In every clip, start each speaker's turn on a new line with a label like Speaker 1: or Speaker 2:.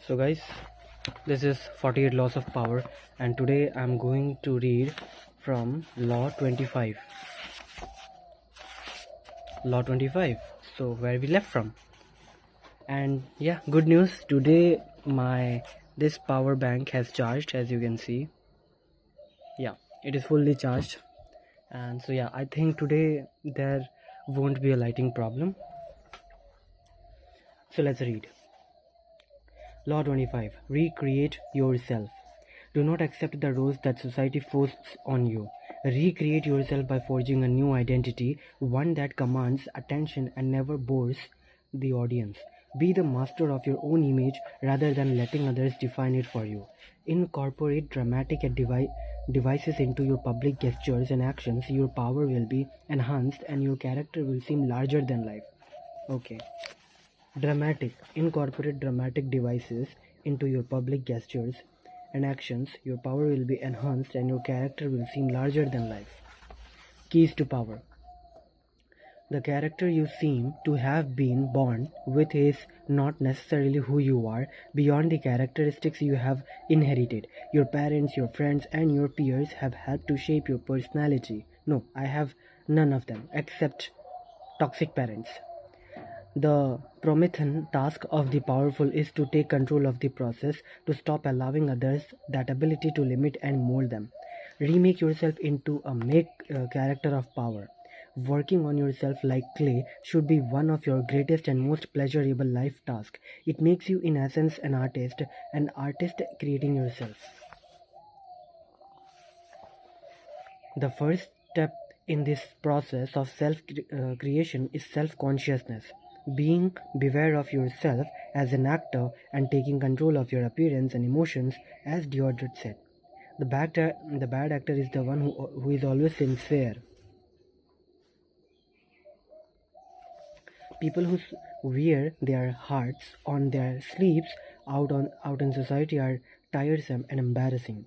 Speaker 1: So guys, this is 48 Laws of Power, and today I'm going to read from Law 25. Law 25. So where we left from. And yeah, good news. Today this power bank has charged, as you can see. Yeah, it is fully charged. And so yeah, I think today there won't be a lighting problem. So let's read. Law 25. Recreate yourself. Do not accept the roles that society forces on you. Recreate yourself by forging a new identity, one that commands attention and never bores the audience. Be the master of your own image rather than letting others define it for you. Incorporate dramatic devices into your public gestures and actions. Your power will be enhanced and your character will seem larger than life. Okay. Dramatic. Incorporate dramatic devices into your public gestures and actions. Your power will be enhanced and your character will seem larger than life. Keys to power. The character you seem to have been born with is not necessarily who you are. Beyond the characteristics you have inherited, your parents, your friends, and your peers have helped to shape your personality. No, I have none of them except toxic parents. The Promethean task of the powerful is to take control of the process, to stop allowing others that ability to limit and mold them. Remake yourself into a character of power. Working on yourself like clay should be one of your greatest and most pleasurable life tasks. It makes you, in essence, an artist creating yourself. The first step in this process of self creation is self consciousness. Being beware of yourself as an actor and taking control of your appearance and emotions, as Deodrit said. The bad actor is the one who is always sincere. People who wear their hearts on their sleeves out in society are tiresome and embarrassing.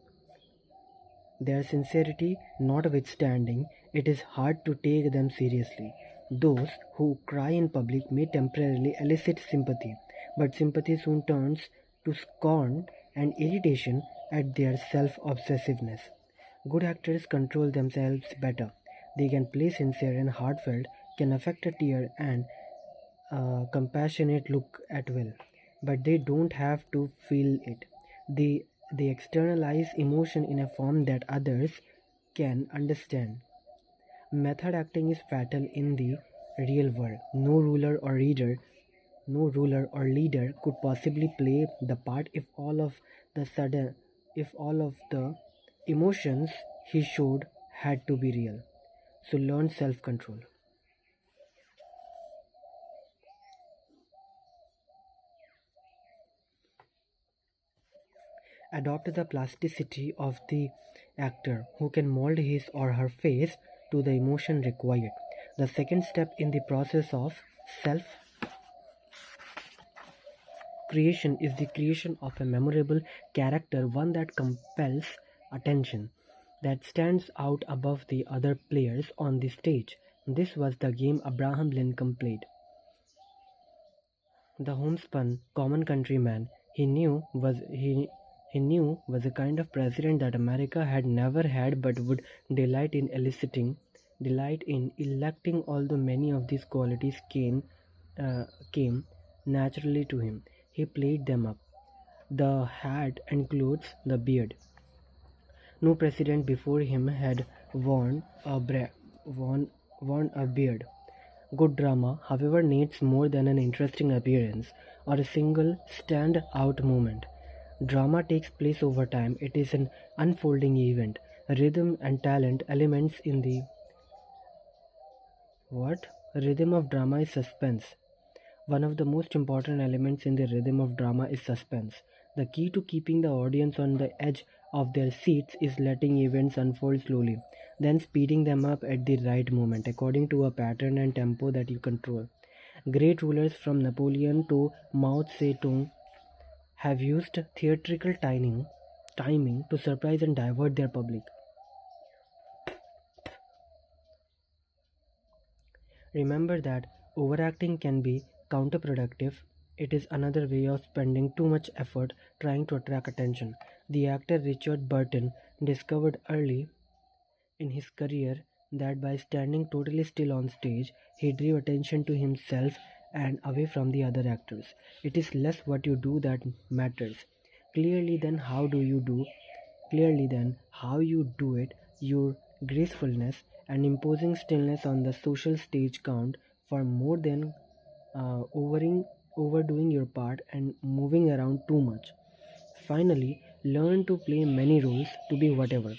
Speaker 1: Their sincerity notwithstanding, it is hard to take them seriously. Those who cry in public may temporarily elicit sympathy, but sympathy soon turns to scorn and irritation at their self-obsessiveness. Good actors control themselves better. They can play sincere and heartfelt, can affect a tear and a compassionate look at will, but they don't have to feel it. They externalize emotion in a form that others can understand. Method acting is fatal in the real world. No ruler or leader could possibly play the part if all of the emotions he showed had to be real. So learn self-control. Adopt the plasticity of the actor, who can mold his or her face to the emotion required. The second step in the process of self creation is the creation of a memorable character, one that compels attention, that stands out above the other players on the stage. This was the game Abraham Lincoln played. The homespun, common countryman he knew was a kind of president that America had never had but would delight in electing, although many of these qualities came naturally to him. He played them up. The hat and clothes, the beard. No president before him had worn a beard. Good drama, however, needs more than an interesting appearance or a single stand-out moment. Drama takes place over time. It is an unfolding event. Rhythm and talent elements in the what? Rhythm of drama is suspense. One of the most important elements in the rhythm of drama is suspense. The key to keeping the audience on the edge of their seats is letting events unfold slowly, then speeding them up at the right moment according to a pattern and tempo that you control. Great rulers from Napoleon to Mao Zedong have used theatrical timing to surprise and divert their public. Remember that overacting can be counterproductive. It is another way of spending too much effort trying to attract attention. The actor Richard Burton discovered early in his career that by standing totally still on stage, he drew attention to himself and away from the other actors. It is less what you do that matters. Clearly, then, how do you do? Clearly, then, how you do it, your gracefulness and imposing stillness on the social stage count for more than overdoing your part and moving around too much. Finally, learn to play many roles to be whatever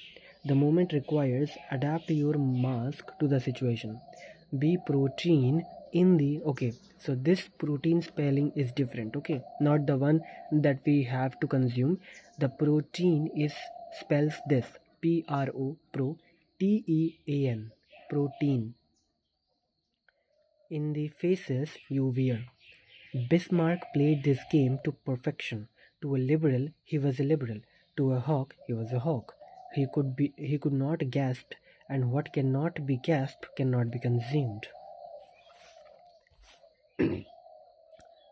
Speaker 1: the moment requires. Adapt your mask to the situation. Be protein in the okay. So this protein spelling is different. Okay, not the one that we have to consume. The protein is spells this PRO, T E A N, protein, in the faces you wear. Bismarck played this game to perfection. To a liberal, he was a liberal. To a hawk, he was a hawk. He could not gasp, and what cannot be gasped cannot be consumed.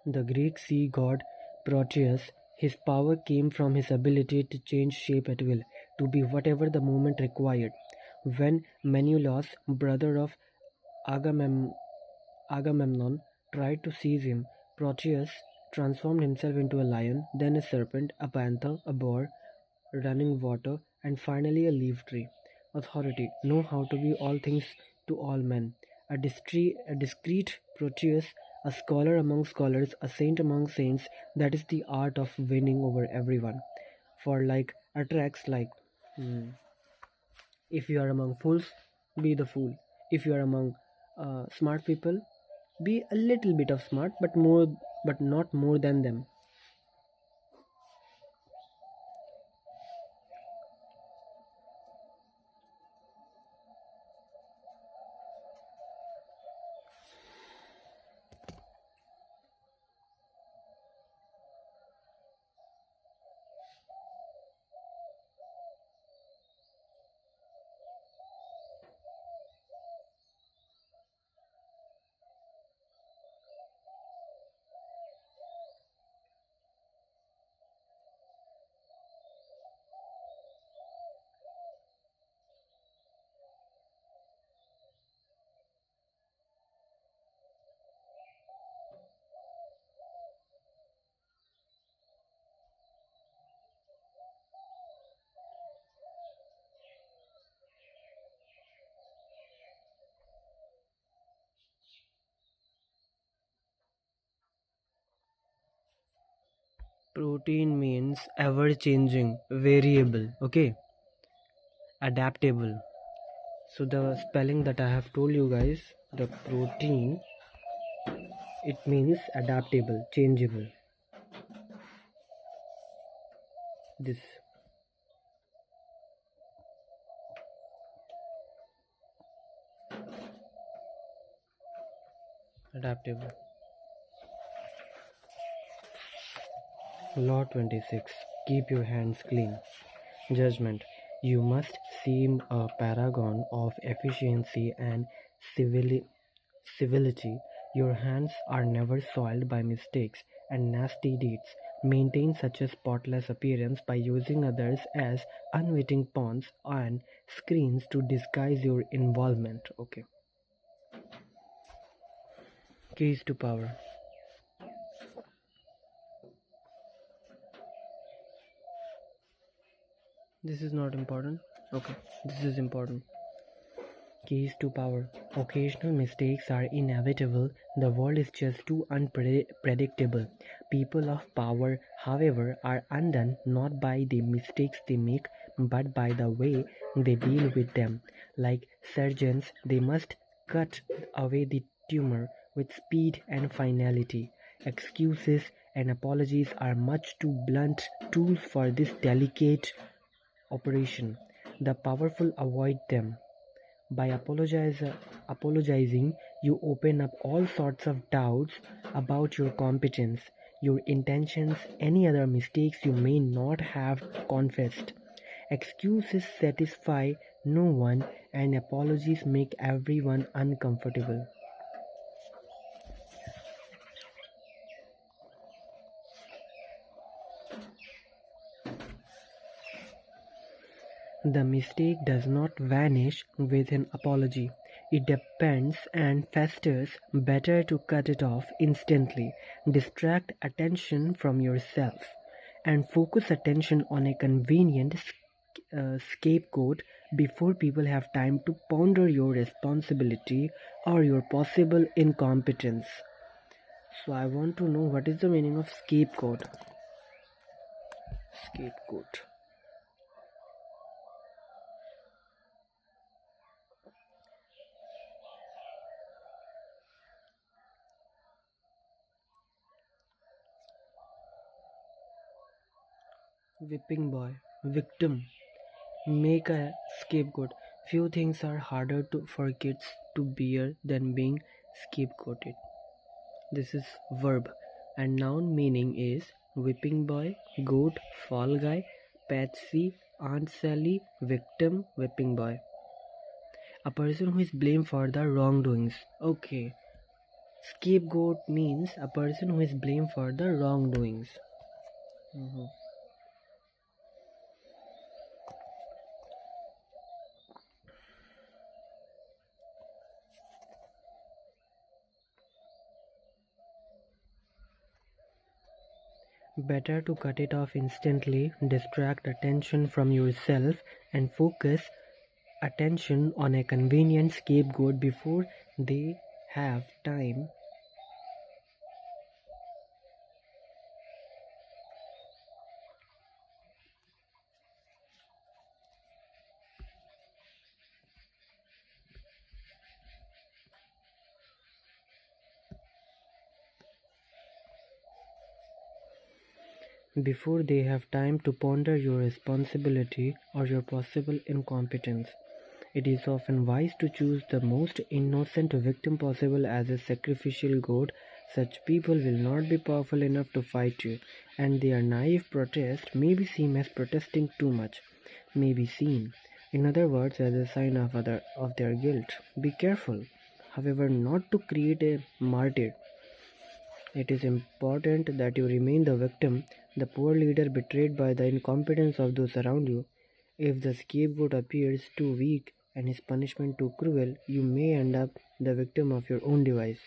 Speaker 1: The Greek sea god Proteus, his power came from his ability to change shape at will, to be whatever the moment required. When Menelaus, brother of Agamem- Agamemnon, tried to seize him, Proteus transformed himself into a lion, then a serpent, a panther, a boar, running water, and finally a leaf tree. Authority: know how to be all things to all men. A discreet Proteus, a scholar among scholars, a saint among saints, that is the art of winning over everyone. For like attracts like, if you are among fools, be the fool. If you are among smart people, be a little bit of smart, but not more than them. Protein means ever changing, variable, okay, adaptable. So the spelling that I have told you guys, the protein, it means adaptable, changeable. This adaptable. Law 26. Keep your hands clean. Judgment. You must seem a paragon of efficiency and civility. Your hands are never soiled by mistakes and nasty deeds. Maintain such a spotless appearance by using others as unwitting pawns and screens to disguise your involvement. Okay. Keys to power. This is not important. Okay. This is important. Keys to power. Occasional mistakes are inevitable. The world is just too unpredictable. People of power, however, are undone not by the mistakes they make, but by the way they deal with them. Like surgeons, they must cut away the tumor with speed and finality. Excuses and apologies are much too blunt tools for this delicate operation. The powerful avoid them. By apologizing, you open up all sorts of doubts about your competence, your intentions, any other mistakes you may not have confessed. Excuses satisfy no one, and apologies make everyone uncomfortable. The mistake does not vanish with an apology. It depends and festers. Better to cut it off instantly, distract attention from yourself, and focus attention on a convenient scapegoat before people have time to ponder your responsibility or your possible incompetence. So, I want to know what is the meaning of scapegoat. Scapegoat. Whipping boy. Victim. Make a scapegoat. Few things are harder for kids to bear than being scapegoated. This is verb, and noun meaning is whipping boy, goat, fall guy, patsy, Aunt Sally, victim, whipping boy. A person who is blamed for the wrongdoings. Okay. Scapegoat means a person who is blamed for the wrongdoings. Better to cut it off instantly, distract attention from yourself, and focus attention on a convenient scapegoat before they have time. Before they have time to ponder your responsibility or your possible incompetence. It is often wise to choose the most innocent victim possible as a sacrificial goat. Such people will not be powerful enough to fight you, and their naive protest may be seen as protesting too much, may be seen, in other words, as a sign of their guilt. Be careful, however, not to create a martyr. It is important that you remain the victim, the poor leader betrayed by the incompetence of those around you. If the scapegoat appears too weak and his punishment too cruel, you may end up the victim of your own device.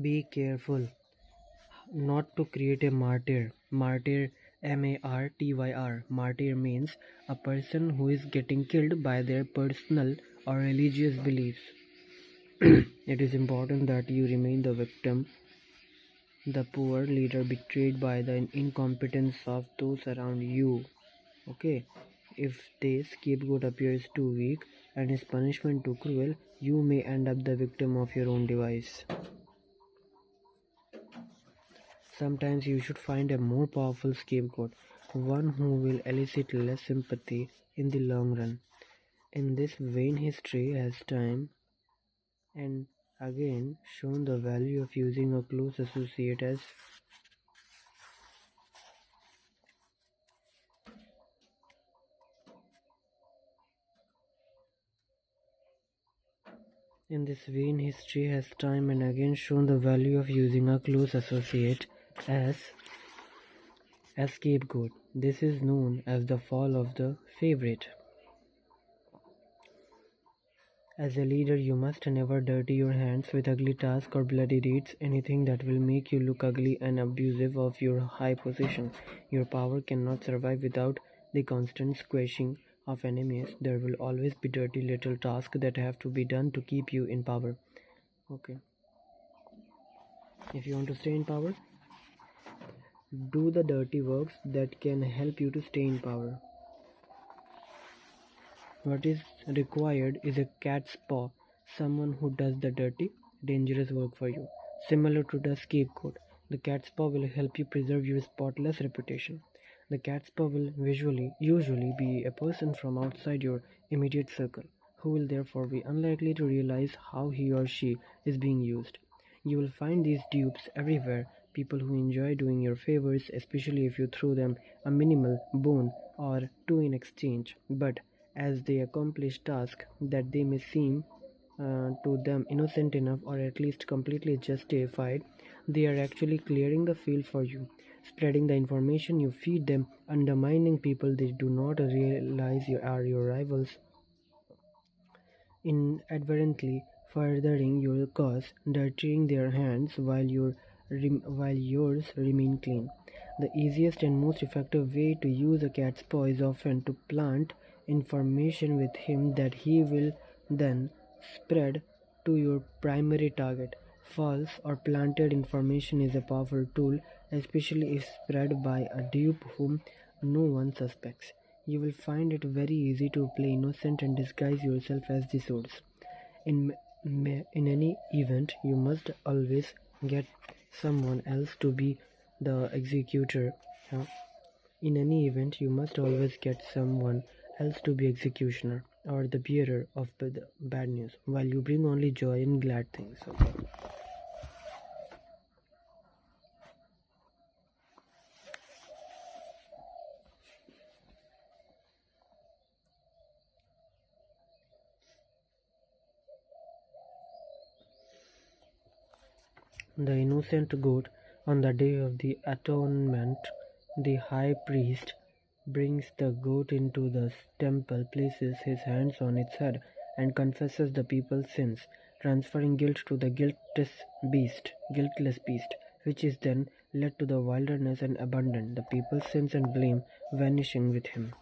Speaker 1: Be careful not to create a martyr. Martyr, martyr. Martyr means a person who is getting killed by their personal or religious beliefs. It is important that you remain the victim, the poor leader betrayed by the incompetence of those around you. Okay, if the scapegoat appears too weak and his punishment too cruel, you may end up the victim of your own device. Sometimes you should find a more powerful scapegoat, one who will elicit less sympathy in the long run. In this vain, history has time and again shown the value of using a close associate as In this vein, history has time and again shown the value of using a close associate as a scapegoat. This is known as the fall of the favorite. As a leader, you must never dirty your hands with ugly tasks or bloody deeds, anything that will make you look ugly and abusive of your high position. Your power cannot survive without the constant squashing of enemies. There will always be dirty little tasks that have to be done to keep you in power. Okay. If you want to stay in power, do the dirty works that can help you to stay in power. What is required is a cat's paw, someone who does the dirty, dangerous work for you. Similar to the scapegoat, the cat's paw will help you preserve your spotless reputation. The cat's paw will usually be a person from outside your immediate circle, who will therefore be unlikely to realize how he or she is being used. You will find these dupes everywhere, people who enjoy doing your favors, especially if you throw them a minimal boon or two in exchange. But as they accomplish tasks that they may seem to them innocent enough or at least completely justified, they are actually clearing the field for you, spreading the information you feed them, undermining people they do not realize you are your rivals, inadvertently furthering your cause, dirtying their hands while yours remain clean. The easiest and most effective way to use a cat's paw is often to plant information with him that he will then spread to your primary target. False or planted information is a powerful tool, especially if spread by a dupe whom no one suspects. You will find it very easy to play innocent and disguise yourself as the source. In any event, you must always get someone else to be the executor. huh? In any event, you must always get someone else to be executioner or the bearer of the bad news, while you bring only joy and glad things. Okay. The innocent goat. On the day of the atonement, the high priest brings the goat into the temple, places his hands on its head, and confesses the people's sins, transferring guilt to the guiltless beast, which is then led to the wilderness and abandoned, the people's sins and blame vanishing with him.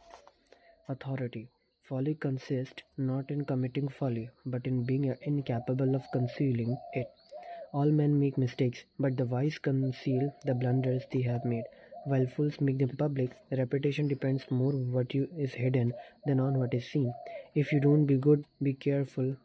Speaker 1: Authority. Folly consists not in committing folly, but in being incapable of concealing it. All men make mistakes, but the wise conceal the blunders they have made, while fools make them public. Reputation depends more on what is hidden than on what is seen. If you don't be good, be careful.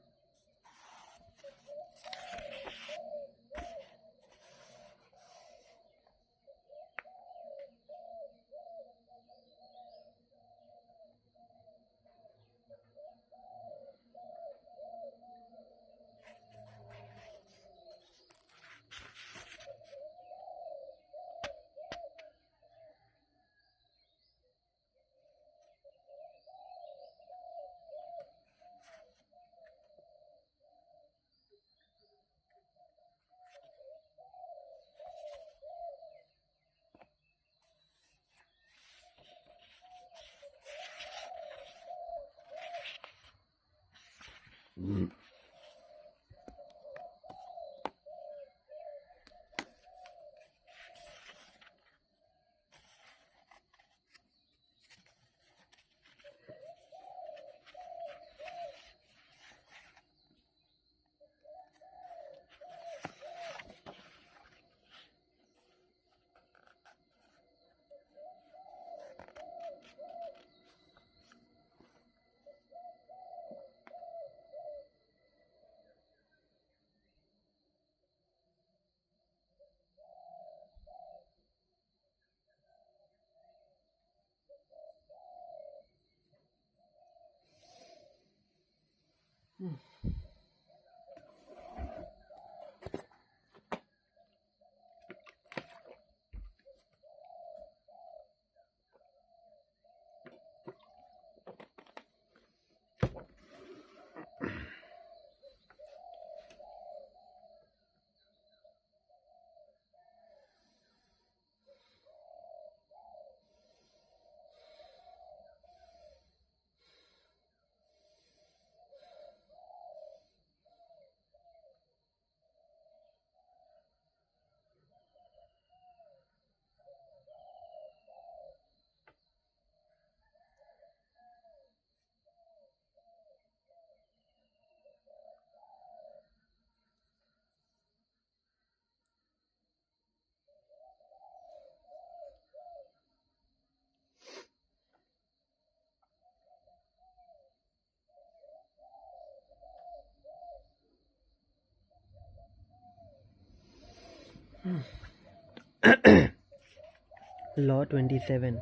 Speaker 1: Law 27.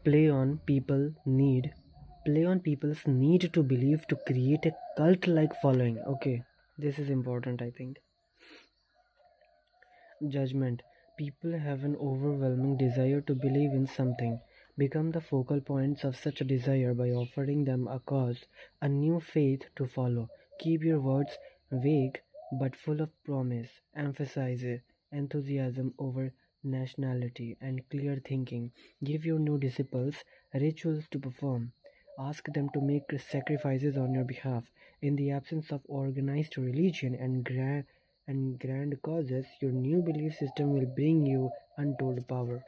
Speaker 1: Play on people need Play on people's need to believe to create a cult like following. Okay, this is important, I think. Judgment. People have an overwhelming desire to believe in something. Become the focal points of such a desire by offering them a cause, a new faith to follow. Keep your words vague but full of promise. Emphasize enthusiasm over nationality and clear thinking. Give your new disciples rituals to perform. Ask them to make sacrifices on your behalf. In the absence of organized religion and grand causes, your new belief system will bring you untold power.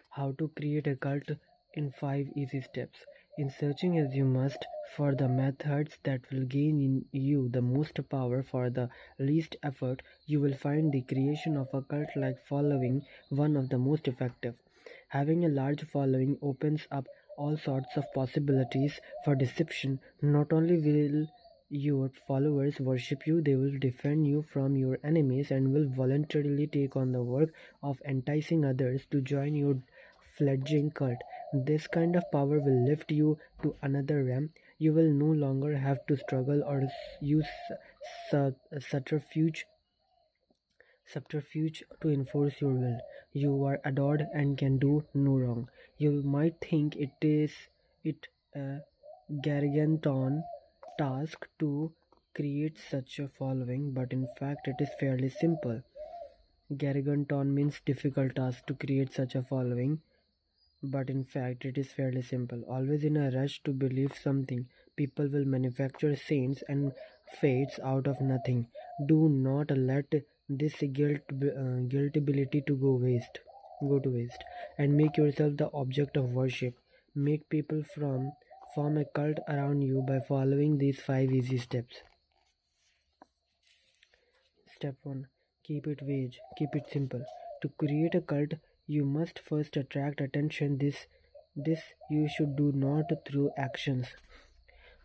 Speaker 1: How to create a cult in 5 easy steps. In searching as you must for the methods that will gain in you the most power for the least effort, you will find the creation of a cult like following one of the most effective. Having a large following opens up all sorts of possibilities for deception. Not only will your followers worship you, they will defend you from your enemies and will voluntarily take on the work of enticing others to join your fledgling cult. This kind of power will lift you to another realm. You will no longer have to struggle or use subterfuge subterfuge to enforce your will. You are adored and can do no wrong. You might think it a gargantuan task to create such a following, but in fact it is fairly simple. Gargantuan means difficult task to create such a following, but in fact it is fairly simple. Always in a rush to believe something, people will manufacture saints and fates out of nothing. Do not let this guiltability to go to waste, and make yourself the object of worship. Make people form a cult around you by following these 5 easy steps. Step 1. Keep it vague. Keep it simple. To create a cult, you must first attract attention. This you should do not through actions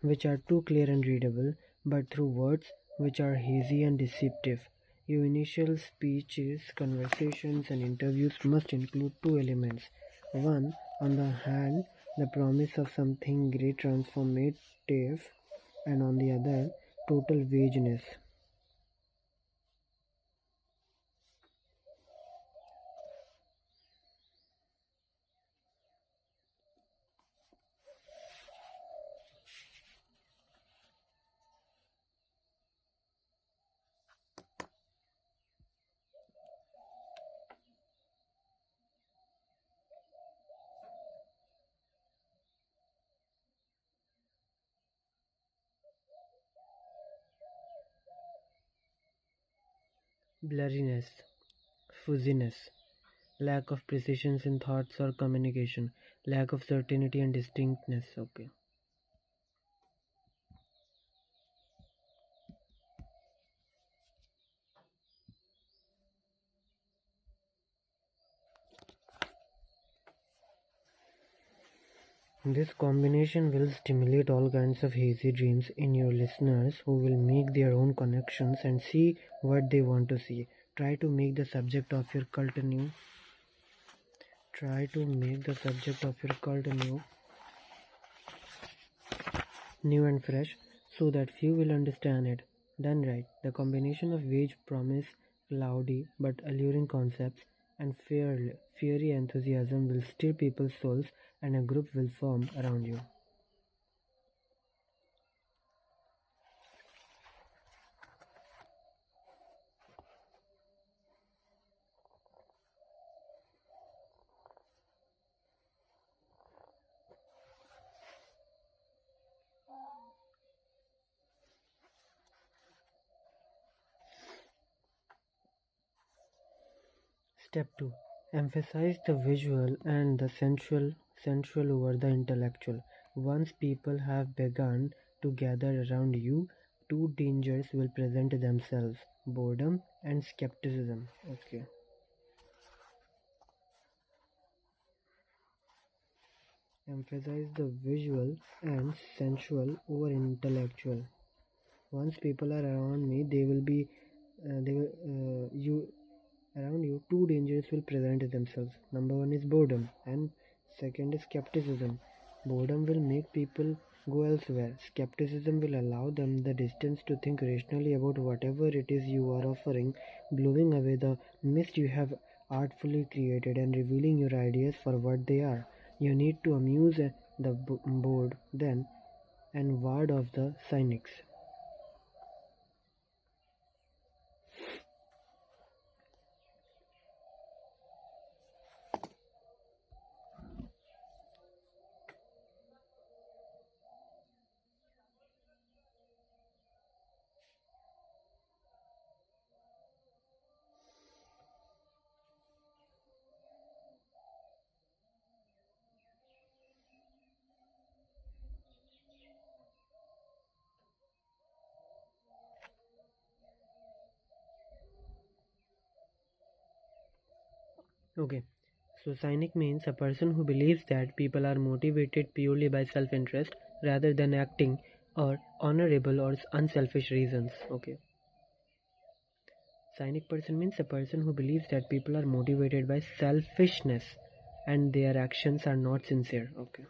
Speaker 1: which are too clear and readable, but through words which are hazy and deceptive. Your initial speeches, conversations, and interviews must include two elements. One, on the hand, the promise of something great transformative, and on the other, total vagueness. Blurriness, fuzziness, lack of precision in thoughts or communication, lack of certainty and distinctness. Okay. This combination will stimulate all kinds of hazy dreams in your listeners who will make their own connections and see what they want to see. Try to make the subject of your cult new. Try to make the subject of your cult new and fresh, so that few will understand it. Done right, the combination of vague promise, cloudy but alluring concepts, and fiery enthusiasm will stir people's souls, and a group will form around you. Step 2. Emphasize the visual and the sensual over the intellectual. Once people have begun to gather around you, two dangers will present themselves: boredom and skepticism. Okay. Emphasize the visual and sensual over intellectual. Once people are around me, they will two dangers will present themselves. Number one is boredom, and second is skepticism. Boredom will make people go elsewhere. Skepticism will allow them the distance to think rationally about whatever it is you are offering, blowing away the mist you have artfully created and revealing your ideas for what they are. You need to amuse the bored then and ward off the cynics. Okay, so cynic means a person who believes that people are motivated purely by self interest rather than acting or honorable or unselfish reasons. Okay, cynic person means a person who believes that people are motivated by selfishness and their actions are not sincere. Okay.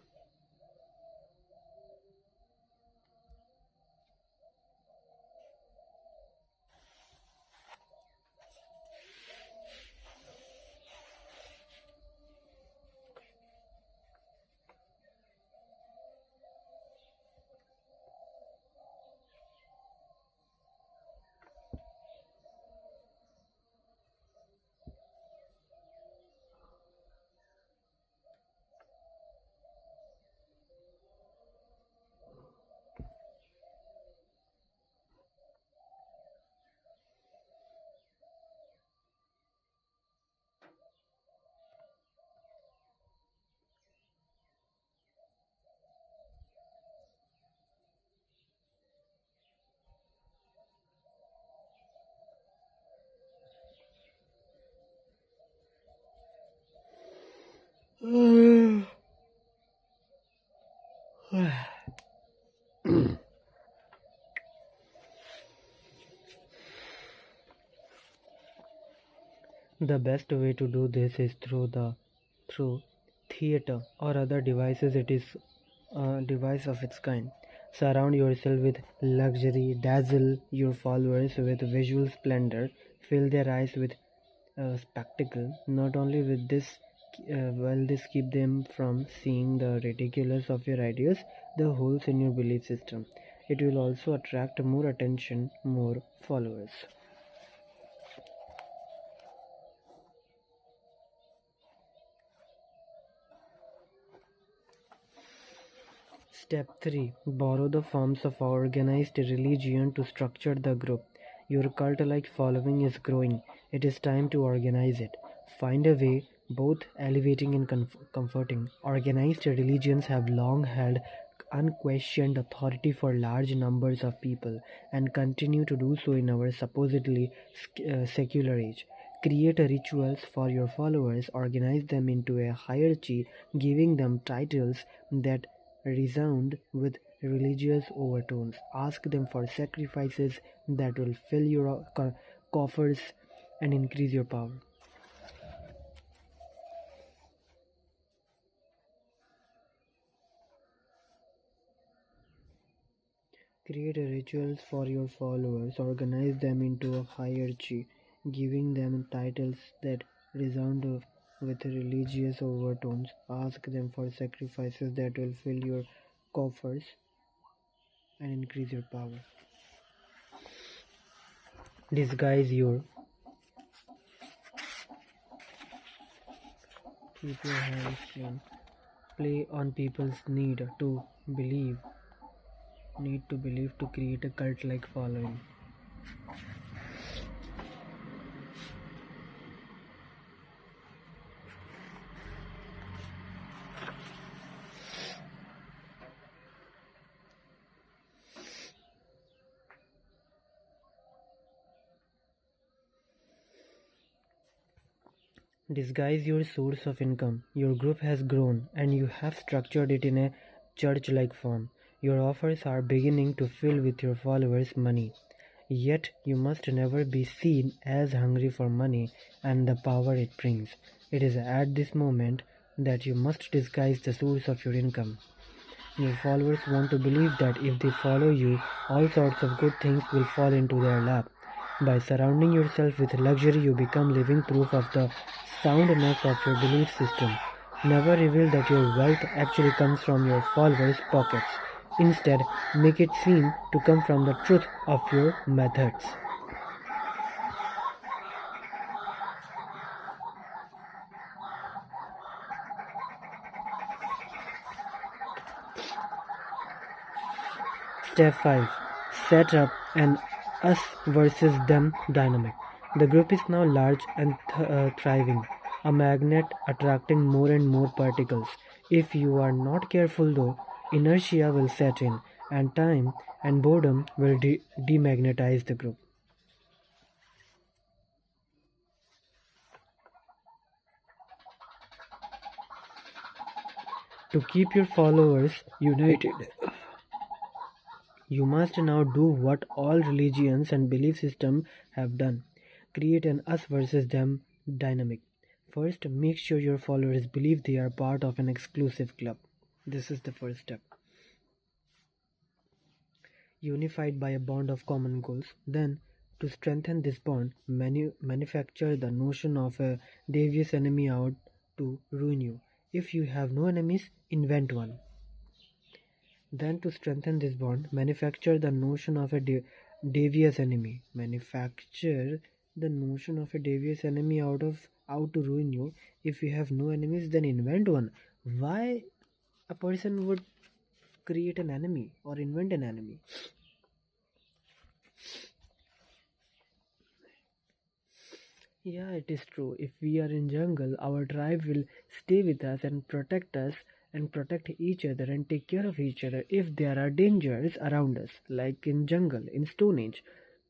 Speaker 1: The best way to do this is through theater or other devices. It is a device of its kind. Surround yourself with luxury, dazzle your followers with visual splendor, fill their eyes with spectacle. Not only with this will this keep them from seeing the ridiculous of your ideas, the holes in your belief system. It will also attract more attention, more followers. Step 3. Borrow the forms of organized religion to structure the group. Your cult like following is growing. It is time to organize it. Find a way both elevating and comforting. Organized religions have long held unquestioned authority for large numbers of people and continue to do so in our supposedly secular age. Create rituals for your followers, organize them into a hierarchy, giving them titles that resound with religious overtones. Ask them for sacrifices that will fill your coffers and increase your power. Create rituals for your followers, organize them into a hierarchy, giving them titles that resound with religious overtones. Ask them for sacrifices that will fill your coffers and increase your power. Disguise your keep your hands clean. Play on people's believe need to believe to create a cult like following. Disguise your source of income. Your group has grown and you have structured it in a church like form. Your offers are beginning to fill with your followers' money. Yet you must never be seen as hungry for money and the power it brings. It is at this moment that you must disguise the source of your income. Your followers want to believe that if they follow you, all sorts of good things will fall into their lap. By surrounding yourself with luxury, you become living proof of the soundness of your belief system. Never reveal that your wealth actually comes from your followers' pockets. Instead, make it seem to come from the truth of your methods. Step 5. Set up an us versus them dynamic. The group is now large and thriving, a magnet attracting more and more particles. If you are not careful though, inertia will set in, and time and boredom will demagnetize the group. To keep your followers united, you must now do what all religions and belief systems have done. Create an us versus them dynamic. First, make sure your followers believe they are part of an exclusive club. This is the first step. Unified by a bond of common goals. Then, to strengthen this bond, manufacture the notion of a devious enemy out to ruin you. If you have no enemies, invent one. Then, to strengthen this bond, manufacture the notion of a devious enemy. Manufacture the notion of a devious enemy out to ruin you. If you have no enemies, then invent one. Why a person would create an enemy or invent an enemy? Yeah, it is true. If we are in jungle, our tribe will stay with us and protect each other and take care of each other if there are dangers around us. Like in jungle, in Stone Age,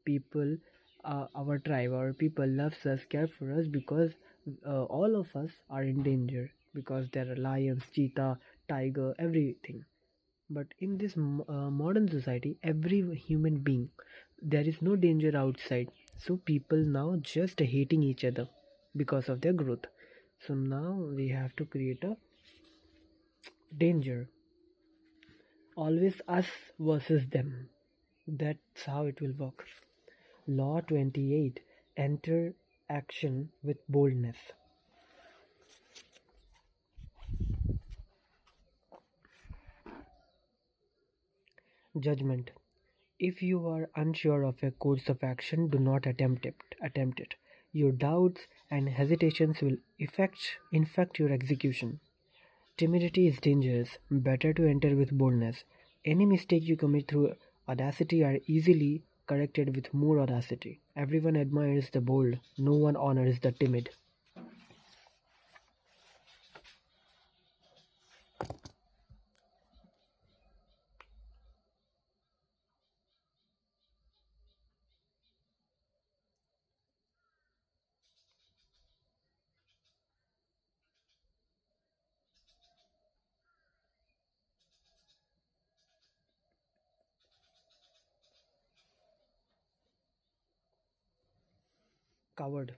Speaker 1: people, our tribe, our people loves us, care for us because all of us are in danger because there are lions, cheetah, tiger, everything. But in this modern society, every human being, there is no danger outside. So people now just hating each other because of their growth. So now we have to create a danger. Always us versus them. That's how it will work. Law 28. Enter action with boldness. Judgment. If you are unsure of a course of action, do not attempt it. Your doubts and hesitations will infect your execution. Timidity is dangerous. Better to enter with boldness. Any mistake you commit through audacity are easily corrected with more audacity. Everyone admires the bold. No one honors the timid. Coward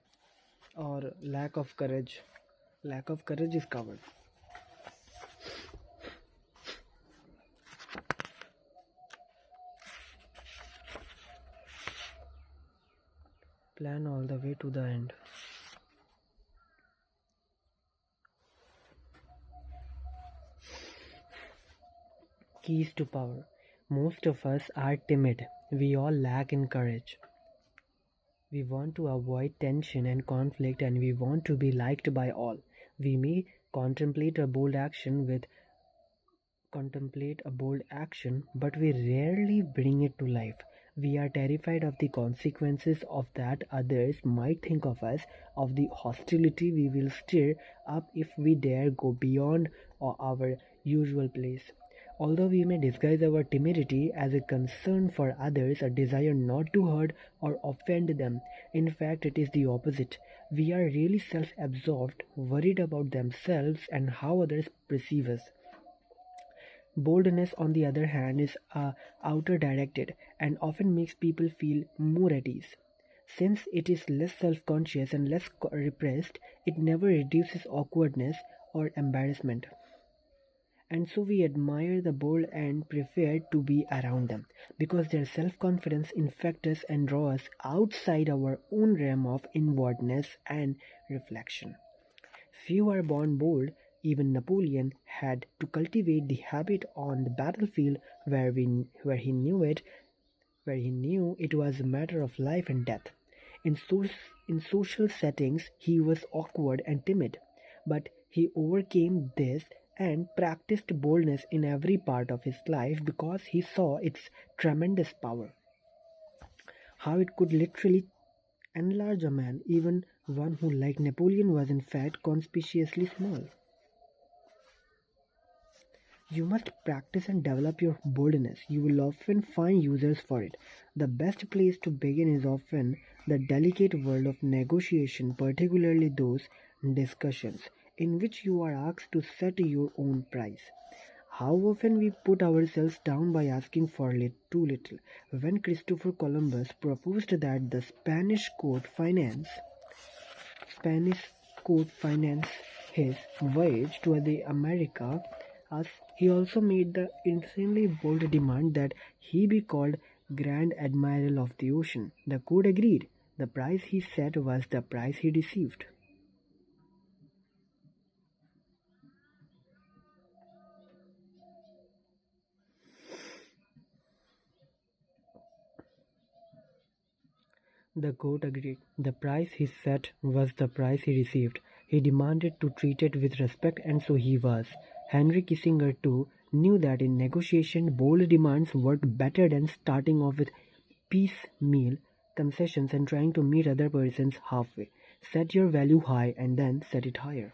Speaker 1: or lack of courage. Lack of courage is coward. Plan all the way to the end. Keys to power. Most of us are timid. We all lack in courage. We want to avoid tension and conflict and we want to be liked by all. We may contemplate a bold action, but we rarely bring it to life. We are terrified of the consequences of that others might think of us, of the hostility we will stir up if we dare go beyond our usual place. Although we may disguise our timidity as a concern for others, a desire not to hurt or offend them, in fact, it is the opposite. We are really self absorbed, worried about themselves and how others perceive us. Boldness, on the other hand, is outer directed and often makes people feel more at ease. Since it is less self conscious and less repressed, it never reduces awkwardness or embarrassment. And so we admire the bold and prefer to be around them because their self confidence infects us and draws us outside our own realm of inwardness and reflection. Few are born bold. Even Napoleon had to cultivate the habit on the battlefield where he knew it was a matter of life and death. In social settings, he was awkward and timid, but he overcame this and practiced boldness in every part of his life because he saw its tremendous power. How it could literally enlarge a man, even one who, like Napoleon, was in fact conspicuously small. You must practice and develop your boldness. You will often find users for it. The best place to begin is often the delicate world of negotiation, particularly those discussions in which you are asked to set your own price. How often we put ourselves down by asking for too little. When Christopher Columbus proposed that the Spanish could finance his voyage to the Americas, he also made the insanely bold demand that he be called Grand Admiral of the Ocean. The code agreed. The price he set was the price he received. The court agreed. The price he set was the price he received. He demanded to treat it with respect, and so he was. Henry Kissinger, too, knew that in negotiation, bold demands worked better than starting off with piecemeal concessions and trying to meet other persons halfway. Set your value high and then set it higher.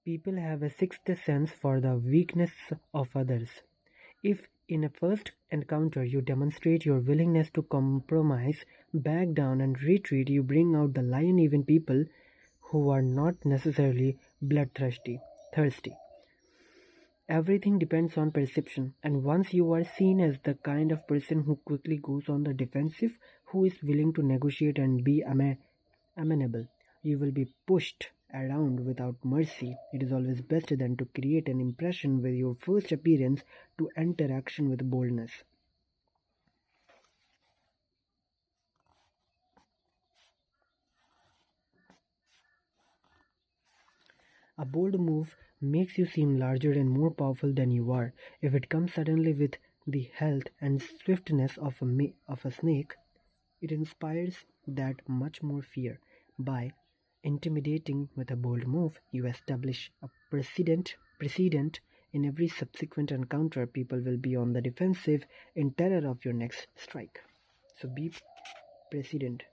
Speaker 1: People have a sixth sense for the weakness of others. If in a first encounter you demonstrate your willingness to compromise, back down, and retreat, you bring out the lion even people who are not necessarily thirsty. Everything depends on perception, and once you are seen as the kind of person who quickly goes on the defensive, who is willing to negotiate and be amenable, you will be pushed around without mercy. It is always better than to create an impression with your first appearance to enter action with boldness. A bold move makes you seem larger and more powerful than you are. If it comes suddenly with the health and swiftness of a snake, it inspires that much more fear. By intimidating with a bold move, you establish a precedent in every subsequent encounter. People will be on the defensive in terror of your next strike. So be precedent.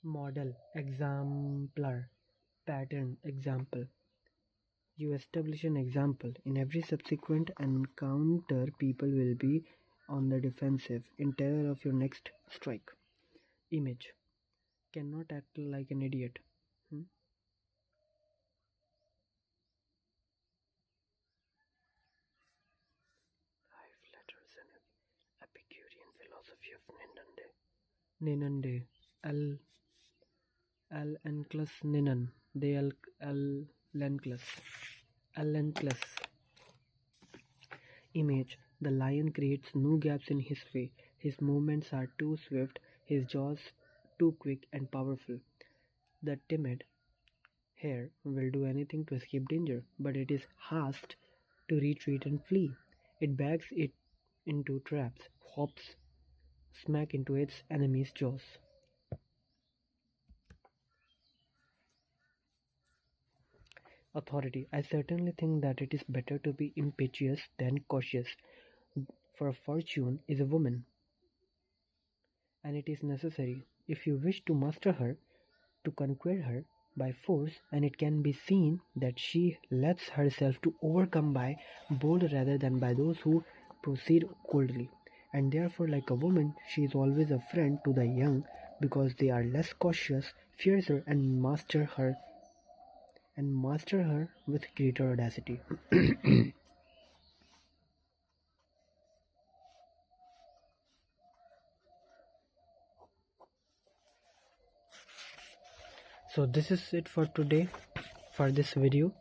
Speaker 1: Model, exemplar, pattern, example. You establish an example. In every subsequent encounter, people will be on the defensive in terror of your next strike. Image. Cannot act like an idiot. Hmm? Life letters and Epicurean philosophy of Ninande. Ninande. L. L. Enclus Ninan. De L. Lenclus. Lenclus. Image. The lion creates no gaps in his way. His movements are too swift, his jaws too quick and powerful. The timid hare will do anything to escape danger, but it is asked to retreat and flee. It backs it into traps, hops smack into its enemy's jaws. Authority. I certainly think that it is better to be impetuous than cautious, for fortune is a woman, and it is necessary, if you wish to master her, to conquer her by force, and it can be seen that she lets herself to overcome by bold rather than by those who proceed coldly. And therefore, like a woman, she is always a friend to the young, because they are less cautious, fiercer, and master her with greater audacity. So this is it for today, for this video.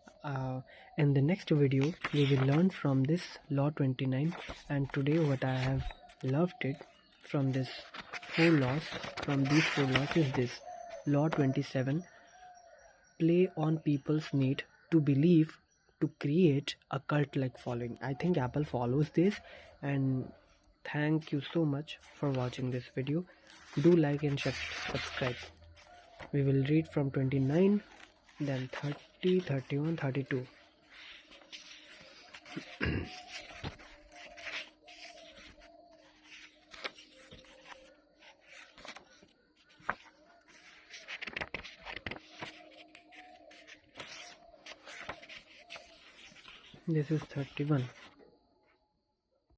Speaker 1: In the next video we will learn from this law 29, and today what I have loved it from this four laws, from these four laws, is this law 27: play on people's need to believe to create a cult like following. I think Apple follows this. And thank you so much for watching this video. Do like and subscribe. We will read from 29, then 30, 31, 32. This is 31.